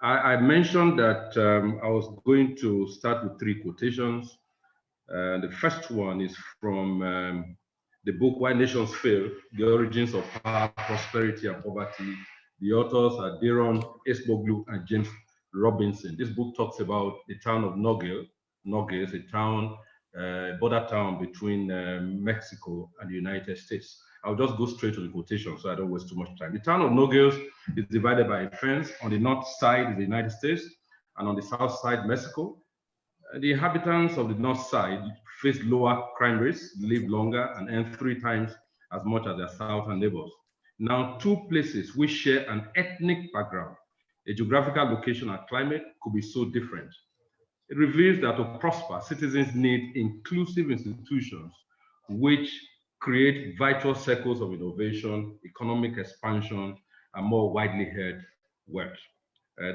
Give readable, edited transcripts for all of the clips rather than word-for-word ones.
I mentioned that I was going to start with 3 quotations. The first one is from the book Why Nations Fail, The Origins of Power, Prosperity and Poverty. The authors are Daron Acemoglu and James Robinson. This book talks about the town of Nogales, a town, border town between Mexico and the United States. I'll just go straight to the quotation so I don't waste too much time. The town of Nogales is divided by a fence. On the north side is the United States, and on the south side, Mexico. The inhabitants of the north side face lower crime rates, live longer, and earn 3 times as much as their southern neighbors. Now, 2 places which share an ethnic background, a geographical location and climate could be so different. It reveals that to prosper, citizens need inclusive institutions which create virtuous circles of innovation, economic expansion, and more widely heard wealth.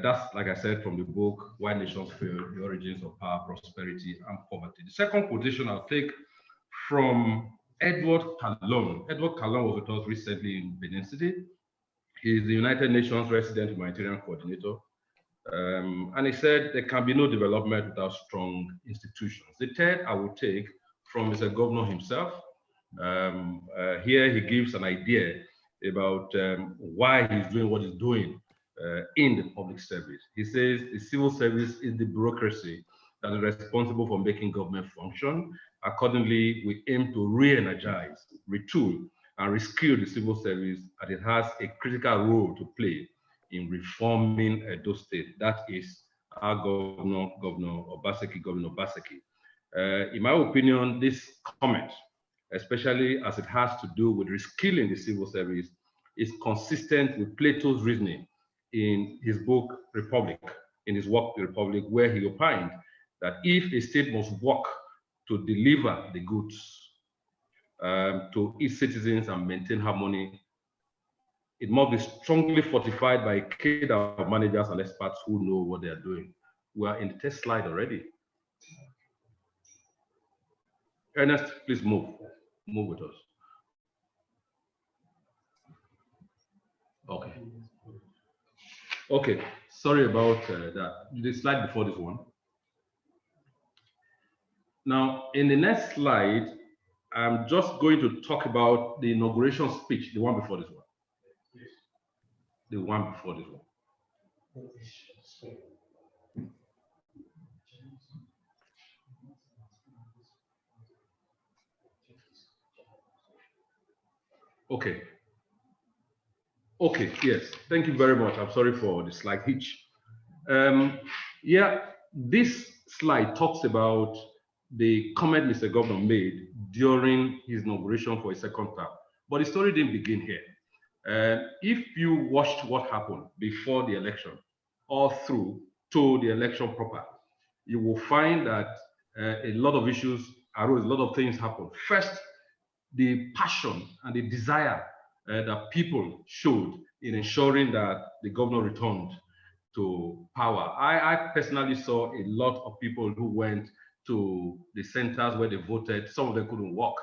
That's, like I said, from the book, Why Nations Fail, The Origins of Power, Prosperity, and Poverty. The second quotation I'll take from Edward Calon. Edward Calon was with us recently in Benin City. He is the United Nations Resident Humanitarian Coordinator. And he said there can be no development without strong institutions. The third I will take from Mr. Governor himself. Here he gives an idea about why he's doing what he's doing in the public service. He says the civil service is the bureaucracy that is responsible for making government function. Accordingly, we aim to re-energize, retool, and reskill the civil service, and it has a critical role to play in reforming those states. That is our Governor Obaseki. In my opinion, this comment, especially as it has to do with reskilling the civil service, is consistent with Plato's reasoning in his book, Republic, in his work, The Republic, where he opined that if a state must work to deliver the goods to its citizens and maintain harmony, it must be strongly fortified by a cadre of managers and experts who know what they are doing. We are in the test slide already. Ernest, please move with us. Okay. Okay, sorry about that. The slide before this one. Now, in the next slide, I'm just going to talk about the inauguration speech, the one before this one. The one before this one. Okay. Okay, yes, thank you very much. I'm sorry for the slight hitch. Yeah, this slide talks about the comment Mr. Governor made during his inauguration for a second term. But the story didn't begin here. If you watched what happened before the election or through to the election proper, you will find that a lot of issues arose, a lot of things happened. First, the passion and the desire that people showed in ensuring that the governor returned to power. I personally saw a lot of people who went to the centers where they voted. Some of them couldn't walk,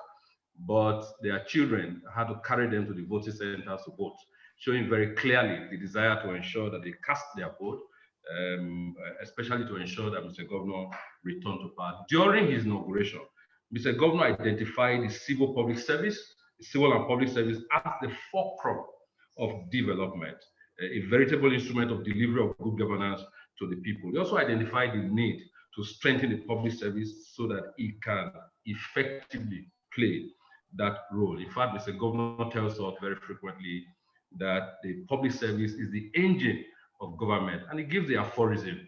but their children had to carry them to the voting centers to vote, showing very clearly the desire to ensure that they cast their vote, especially to ensure that Mr. Governor returned to power. During his inauguration, Mr. Governor identified the civil public service, the civil and public service as the fulcrum of development, a veritable instrument of delivery of good governance to the people. He also identified the need to strengthen the public service so that it can effectively play that role. In fact, Mr. Governor tells us very frequently that the public service is the engine of government, and he gives the aphorism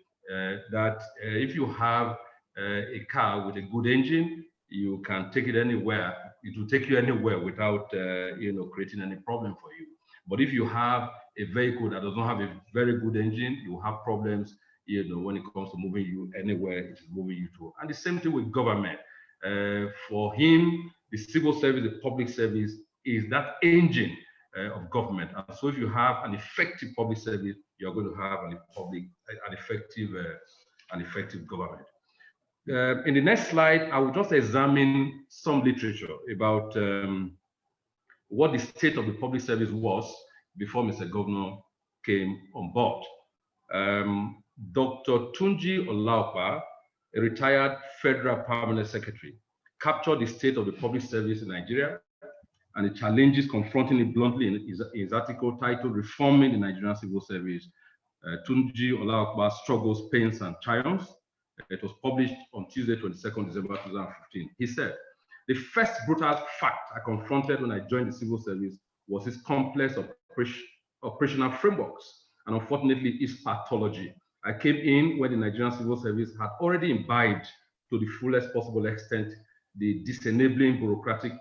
that if you have a car with a good engine, you can take it anywhere. It will take you anywhere without creating any problem for you. But if you have a vehicle that does not have a very good engine, you will have problems when it comes to moving you anywhere it is moving you to. And the same thing with government. For him, the civil service, the public service is that engine of government. And so if you have an effective public service, you're going to have an effective government. In the next slide, I will just examine some literature about what the state of the public service was before Mr. Governor came on board. Dr. Tunji Olaopa, a retired federal permanent secretary, captured the state of the public service in Nigeria and the challenges confronting it bluntly in his article titled Reforming the Nigerian Civil Service, Tunji Olaopa's Struggles, Pains, and Triumphs. It was published on Tuesday, 22nd December 2015. He said, the first brutal fact I confronted when I joined the civil service was its complex operational frameworks and unfortunately its pathology. I came in when the Nigerian civil service had already imbibed to the fullest possible extent the disenabling bureaucratic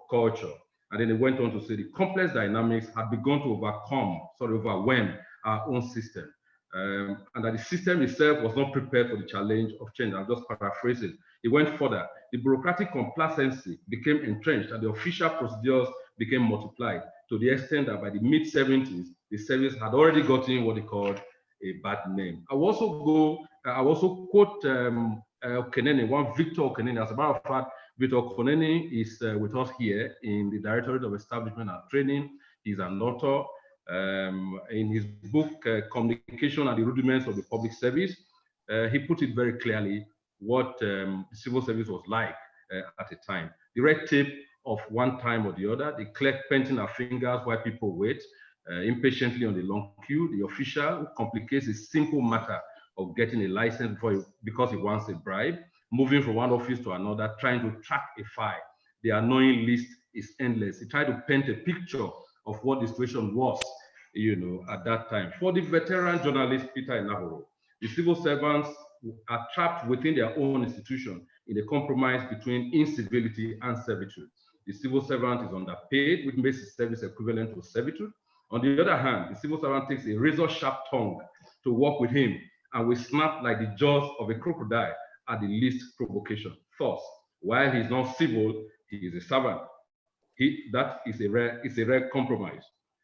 culture. And then they went on to say the complex dynamics had begun to overwhelm our own system. And that the system itself was not prepared for the challenge of change. I'm just paraphrasing. It went further. The bureaucratic complacency became entrenched and the official procedures became multiplied to the extent that by the mid-70s, the service had already gotten what they called a bad name. I will also quote Okenene, one Victor Okenene. As a matter of fact, Victor Okenene is with us here in the Directorate of Establishment and Training. He's an author. In his book, Communication and the Rudiments of the Public Service, he put it very clearly what the civil service was like at the time. The red tape of one time or the other, the clerk painting our fingers while people wait impatiently on the long queue, the official who complicates a simple matter of getting a license because he wants a bribe, moving from one office to another, trying to track a file. The annoying list is endless. He tried to paint a picture of what the situation was, at that time. For the veteran journalist Peter Inahoro, the civil servants are trapped within their own institution in a compromise between incivility and servitude. The civil servant is underpaid, which makes his service equivalent to servitude. On the other hand, the civil servant takes a razor-sharp tongue to work with him and will snap like the jaws of a crocodile at the least provocation. Thus, while he is not civil, he is a servant. That is a rare compromise.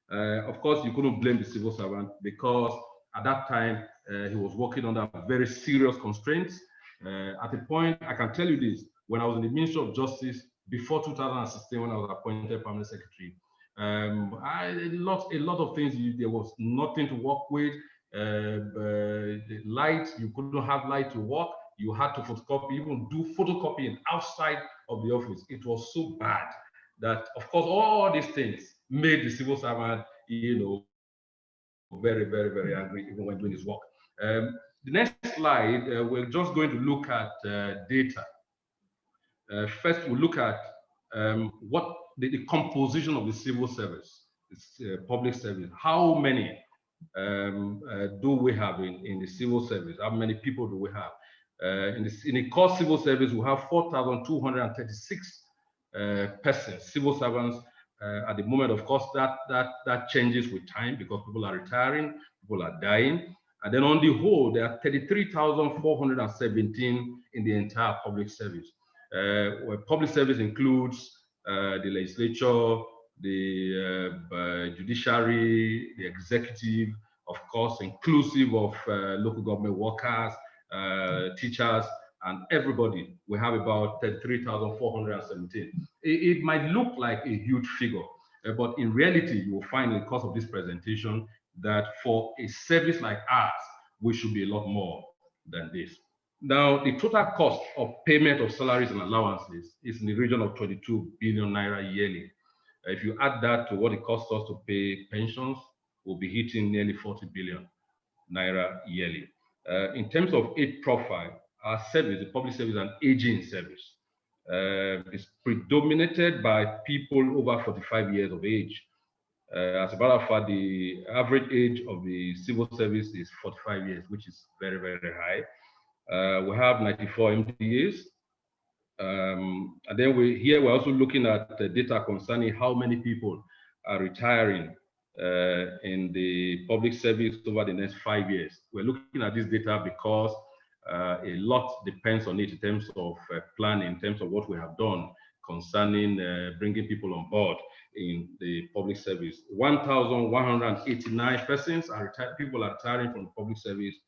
Of course, you couldn't blame the civil servant because at that time he was working under very serious constraints. At a point, I can tell you this: when I was in the Ministry of Justice before 2016, when I was appointed permanent secretary, a lot of things. There was nothing to work with. The light, you couldn't have light to work. You had to photocopy, even do photocopying outside of the office. It was so bad that, of course, all these things made the civil servant, very, very, very angry even when doing his work. The next slide, we're just going to look at data. First, we'll look at what the composition of the civil service, public service. How many do we have in the civil service? How many people do we have? In the core civil service, we have 4,236 persons, civil servants. At the moment, of course, that changes with time because people are retiring, people are dying. And then on the whole, there are 33,417 in the entire public service. Where public service includes the legislature, the judiciary, the executive, of course, inclusive of local government workers, teachers, and everybody. We have about 33,417. It might look like a huge figure, but in reality, you will find in the course of this presentation that for a service like ours, we should be a lot more than this. Now, the total cost of payment of salaries and allowances is in the region of 22 billion naira yearly. If you add that to what it costs us to pay pensions, we'll be hitting nearly 40 billion naira yearly. In terms of age profile, our service, the public service, is an aging service. It's predominated by people over 45 years of age. As a matter of fact, the average age of the civil service is 45 years, which is very, very high. We have 94 MDAs. And then we're also looking at the data concerning how many people are retiring in the public service over the next 5 years. We're looking at this data because a lot depends on it in terms of planning, in terms of what we have done concerning bringing people on board in the public service. 1,189 persons are retired. People are retiring from the public service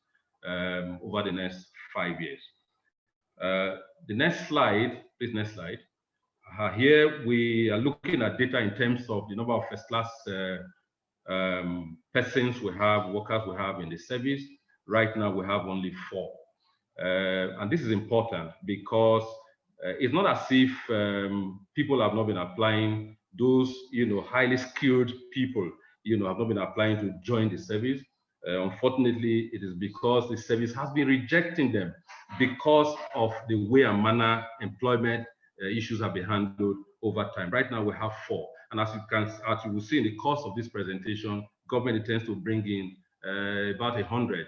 over the next 5 years. The next slide, please, next slide. Here we are looking at data in terms of the number of first-class persons we have, workers we have in the service. Right now, we have only 4. And this is important because it's not as if people have not been applying. Those, highly skilled people, have not been applying to join the service. Unfortunately, it is because the service has been rejecting them because of the way and manner employment issues have been handled over time. Right now, we have 4. And as you will see in the course of this presentation, government intends to bring in about 100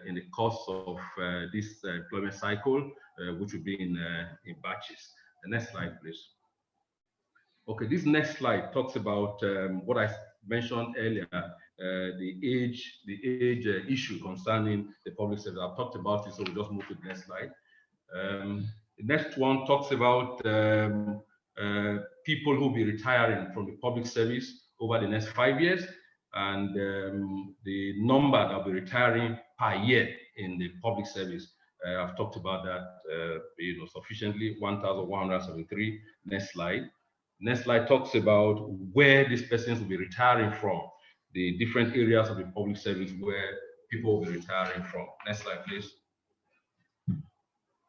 in the course of this employment cycle, which will be in batches. The next slide, please. Okay, this next slide talks about what I mentioned earlier, the age issue concerning the public service. I've talked about it, so we'll just move to the next slide. The next one talks about people who will be retiring from the public service over the next 5 years, and the number that will be retiring per year in the public service. I've talked about that sufficiently, 1,173. Next slide. Next slide talks about where these persons will be retiring from, the different areas of the public service where people will be retiring from. Next slide, please.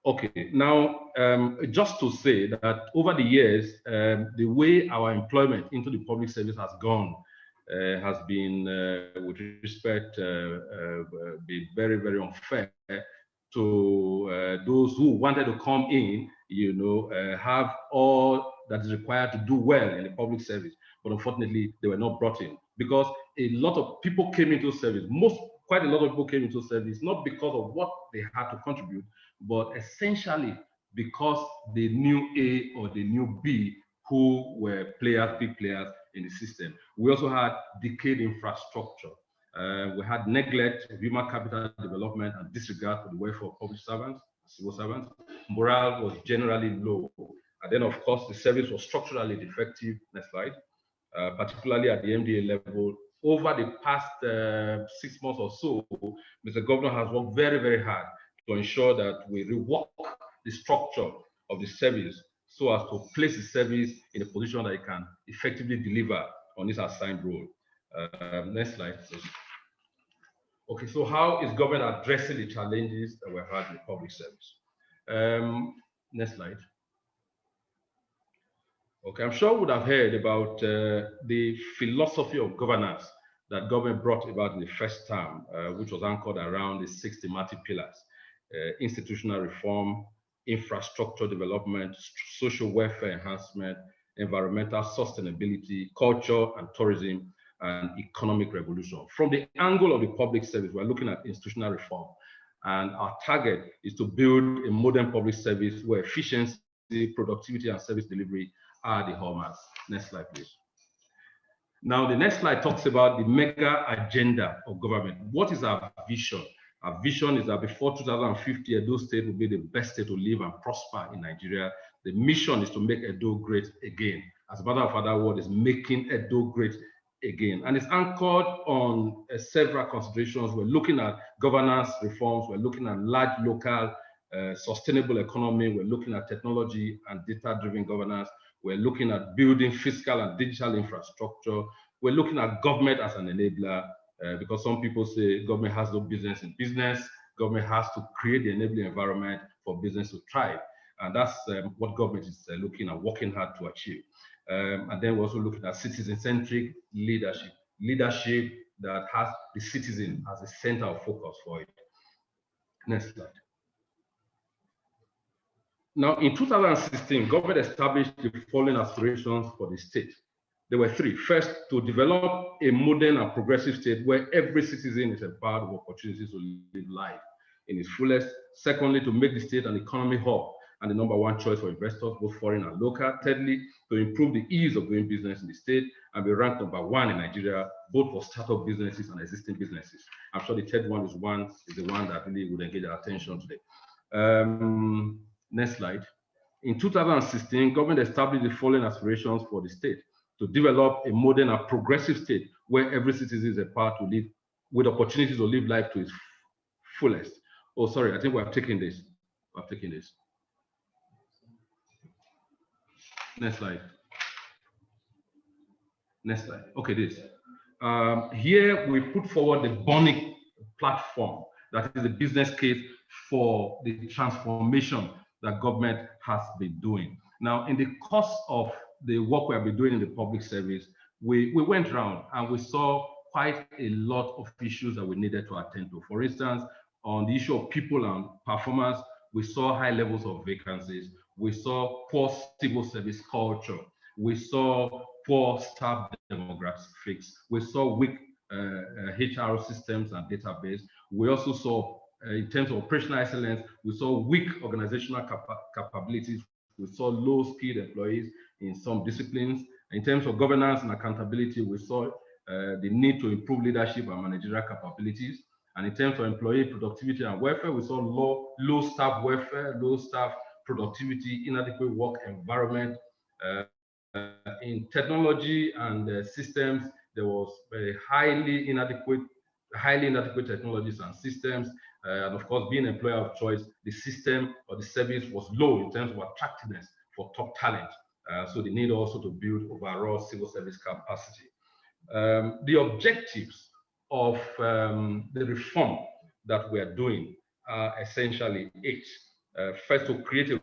Okay, now just to say that over the years, the way our employment into the public service has gone has been, with respect, be very, very unfair to those who wanted to come in, have all that is required to do well in the public service, but unfortunately they were not brought in because a lot of people came into service. Quite a lot of people came into service not because of what they had to contribute, but essentially because they knew A or they knew B, who were big players in the system. We also had decayed infrastructure. We had neglect of human capital development and disregard for the welfare of public servants, civil servants. Morale was generally low. And then, of course, the service was structurally defective. Next slide. Particularly at the MDA level. Over the past 6 months or so, Mr. Governor has worked very, very hard to ensure that we rework the structure of the service so as to place the service in a position that it can effectively deliver on its assigned role. Next slide, please. Okay, so how is government addressing the challenges that we've had in the public service? Next slide. Okay, I'm sure you would have heard about the philosophy of governance that government brought about in the first term, which was anchored around the 6 thematic pillars: institutional reform, infrastructure development, social welfare enhancement, environmental sustainability, culture and tourism, and economic revolution. From the angle of the public service, we're looking at institutional reform. And our target is to build a modern public service where efficiency, productivity, and service delivery are the hallmarks. Next slide, please. Now, the next slide talks about the mega agenda of government. What is our vision? Our vision is that before 2050, Edo State will be the best state to live and prosper in Nigeria. The mission is to make Edo great again. As a matter of fact, that word is making Edo great again. And it's anchored on several considerations. We're looking at governance reforms. We're looking at large local sustainable economy. We're looking at technology and data-driven governance. We're looking at building fiscal and digital infrastructure. We're looking at government as an enabler, because some people say government has no business in business. Government has to create the enabling environment for business to thrive. And that's what government is looking at, working hard to achieve. And then we're also looking at citizen-centric leadership that has the citizen as a center of focus for it. Next slide. Now, in 2016, government established the following aspirations for the state. There were 3. First, to develop a modern and progressive state where every citizen is empowered with opportunities to live life in its fullest. Secondly, to make the state an economy hub and the #1 choice for investors, both foreign and local. Thirdly, to improve the ease of doing business in the state and be ranked #1 in Nigeria, both for startup businesses and existing businesses. I'm sure the third one is the one that really would engage our attention today. Next slide. In 2016, government established the following aspirations for the state: to develop a modern and progressive state where every citizen is empowered to live with opportunities to live life to its fullest. Oh, sorry, I think we have taken this. We have taken this. Next slide. Next slide. Okay, this. Here we put forward the Bonic platform that is the business case for the transformation that government has been doing. Now, in the course of the work we have been doing in the public service, we went around and we saw quite a lot of issues that we needed to attend to. For instance, on the issue of people and performance, we saw high levels of vacancies. We saw poor civil service culture. We saw poor staff demographics. We saw weak HR systems and database. We also saw, in terms of operational excellence, we saw weak organizational capabilities. We saw low-skilled employees in some disciplines. In terms of governance and accountability, we saw the need to improve leadership and managerial capabilities. And in terms of employee productivity and welfare, we saw low staff welfare, low staff productivity, inadequate work environment. In technology and systems, there was highly inadequate technologies and systems. And of course, being employer of choice, the system or the service was low in terms of attractiveness for top talent. So the need also to build overall civil service capacity. The objectives of the reform that we are doing are essentially 8. First, to create a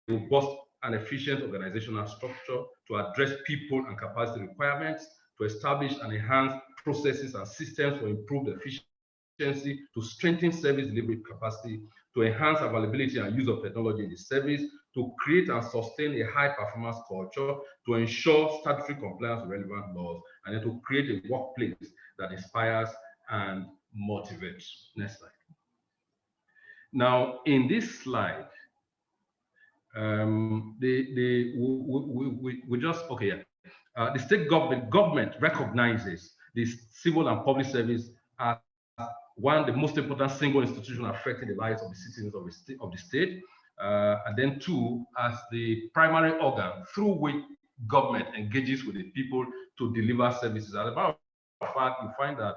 robust and efficient organizational structure to address people and capacity requirements, to establish and enhance processes and systems for improved efficiency, to strengthen service delivery capacity, to enhance availability and use of technology in the service, to create and sustain a high performance culture, to ensure statutory compliance with relevant laws, and then to create a workplace that inspires and motivates. Next slide. Now, in this slide, the state government recognizes the civil and public service as one of the most important single institutions affecting the lives of the citizens of the state, and then 2, as the primary organ through which government engages with the people to deliver services. As a matter of fact, you find that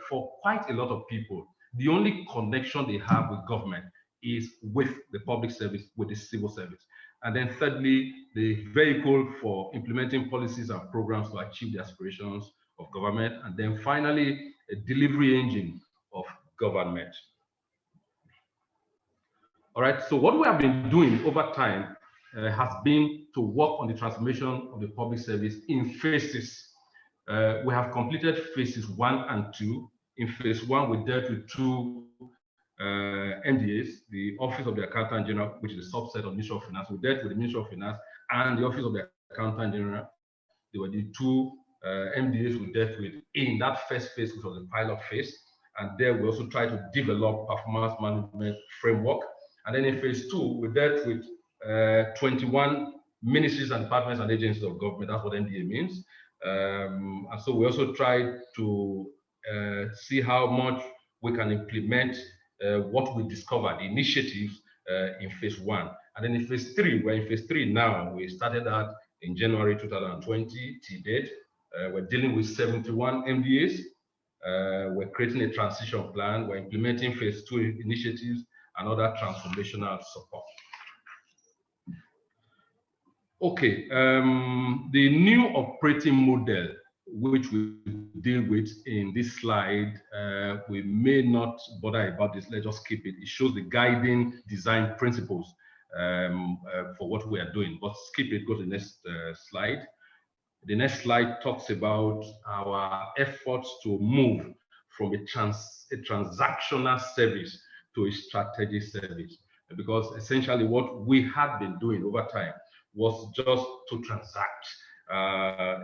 for quite a lot of people, the only connection they have with government is with the public service, with the civil service. And then thirdly, the vehicle for implementing policies and programs to achieve the aspirations of government. And then finally, a delivery engine of government. All right, so what we have been doing over time has been to work on the transformation of the public service in phases. We have completed phases 1 and 2. In phase 1, we dealt with 2 MDAs, the Office of the Accountant General, which is a subset of Ministry of Finance. We dealt with the Ministry of Finance and the Office of the Accountant General. They were the 2 MDAs we dealt with in that first phase, which was the pilot phase. And there we also tried to develop performance management framework. And then in phase 2, we dealt with 21 ministries and departments and agencies of government. That's what MDA means. And so we also tried to see how much we can implement what we discovered, the initiatives in phase 1. And then in phase 3, we're in phase 3 now. We started that in January 2020 to date. We're dealing with 71 MDAs. We're creating a transition plan. We're implementing phase 2 initiatives and other transformational support. Okay, the new operating model, which we deal with in this slide, we may not bother about this. Let's just skip it. It shows the guiding design principles for what we are doing, but skip it, go to the next slide. The next slide talks about our efforts to move from a transactional service to a strategic service, because essentially what we had been doing over time was just to transact.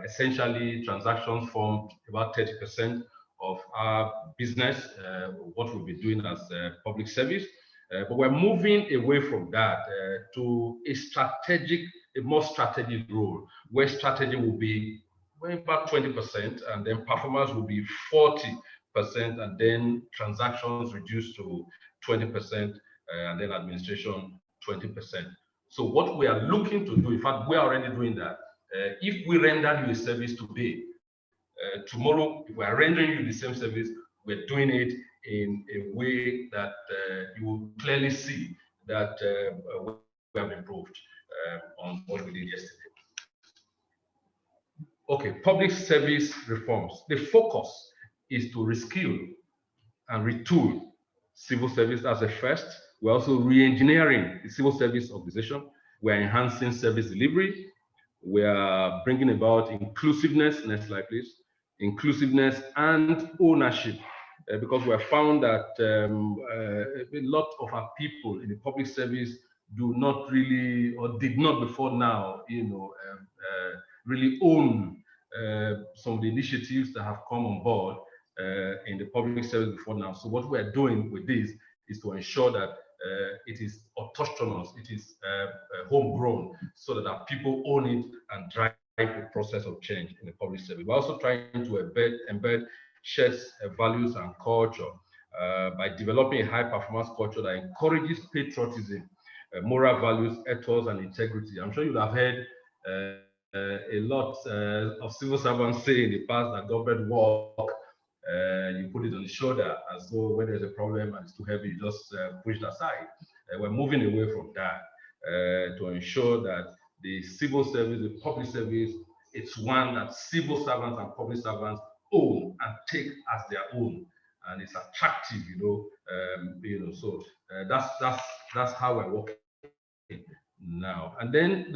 Essentially, transactions form about 30% of our business, what we'll be doing as public service. But we're moving away from that to a more strategic role, where strategy will be about 20%, and then performance will be 40%, and then transactions reduced to 20%, and then administration 20%. So what we are looking to do, in fact, we are already doing that. If we render you a service today, tomorrow, if we are rendering you the same service, we're doing it in a way that you will clearly see that we have improved on what we did yesterday. Okay, public service reforms. The focus is to reskill and retool civil service as a first. We're also re-engineering the civil service organization. We're enhancing service delivery. We are bringing about inclusiveness, next slide please, inclusiveness and ownership, because we have found that a lot of our people in the public service do not really, or did not before now, really own some of the initiatives that have come on board in the public service before now. So what we are doing with this is to ensure that it is autonomous, it is homegrown, so that our people own it and drive the process of change in the public service. We're also trying to embed shared values and culture by developing a high-performance culture that encourages patriotism, moral values, ethos, and integrity. I'm sure you have heard a lot of civil servants say in the past that government work, you put it on the shoulder, as though when there's a problem and it's too heavy, you just push it aside. We're moving away from that to ensure that the civil service, the public service, it's one that civil servants and public servants own and take as their own, and it's attractive, So that's how we're working now. And then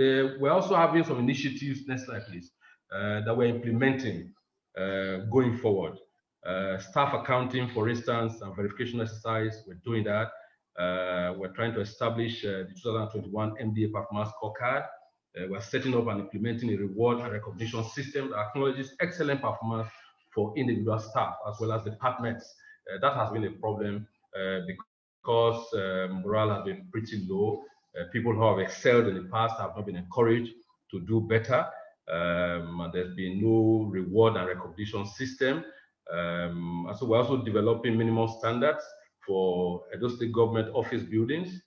we're also having some initiatives, next slide please, that we're implementing going forward. Staff accounting, for instance, and verification exercise, we're doing that. We're trying to establish the 2021 MDA performance scorecard. We're setting up and implementing a reward and recognition system that acknowledges excellent performance for individual staff as well as departments. That has been a problem because morale has been pretty low. People who have excelled in the past have not been encouraged to do better. And there's been no reward and recognition system. And so we're also developing minimum standards for Edo State government office buildings,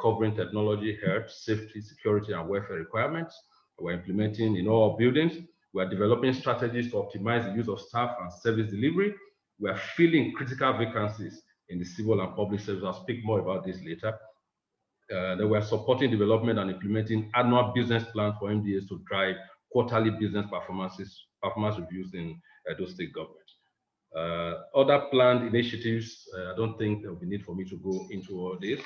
covering technology, health, safety, security, and welfare requirements. We're implementing in all buildings. We're developing strategies to optimize the use of staff and service delivery. We're filling critical vacancies in the civil and public service. I'll speak more about this later. Then we're supporting development and implementing annual business plans for MDAs to drive quarterly business performance reviews in Edo State government. Other planned initiatives, I don't think there will be need for me to go into all this.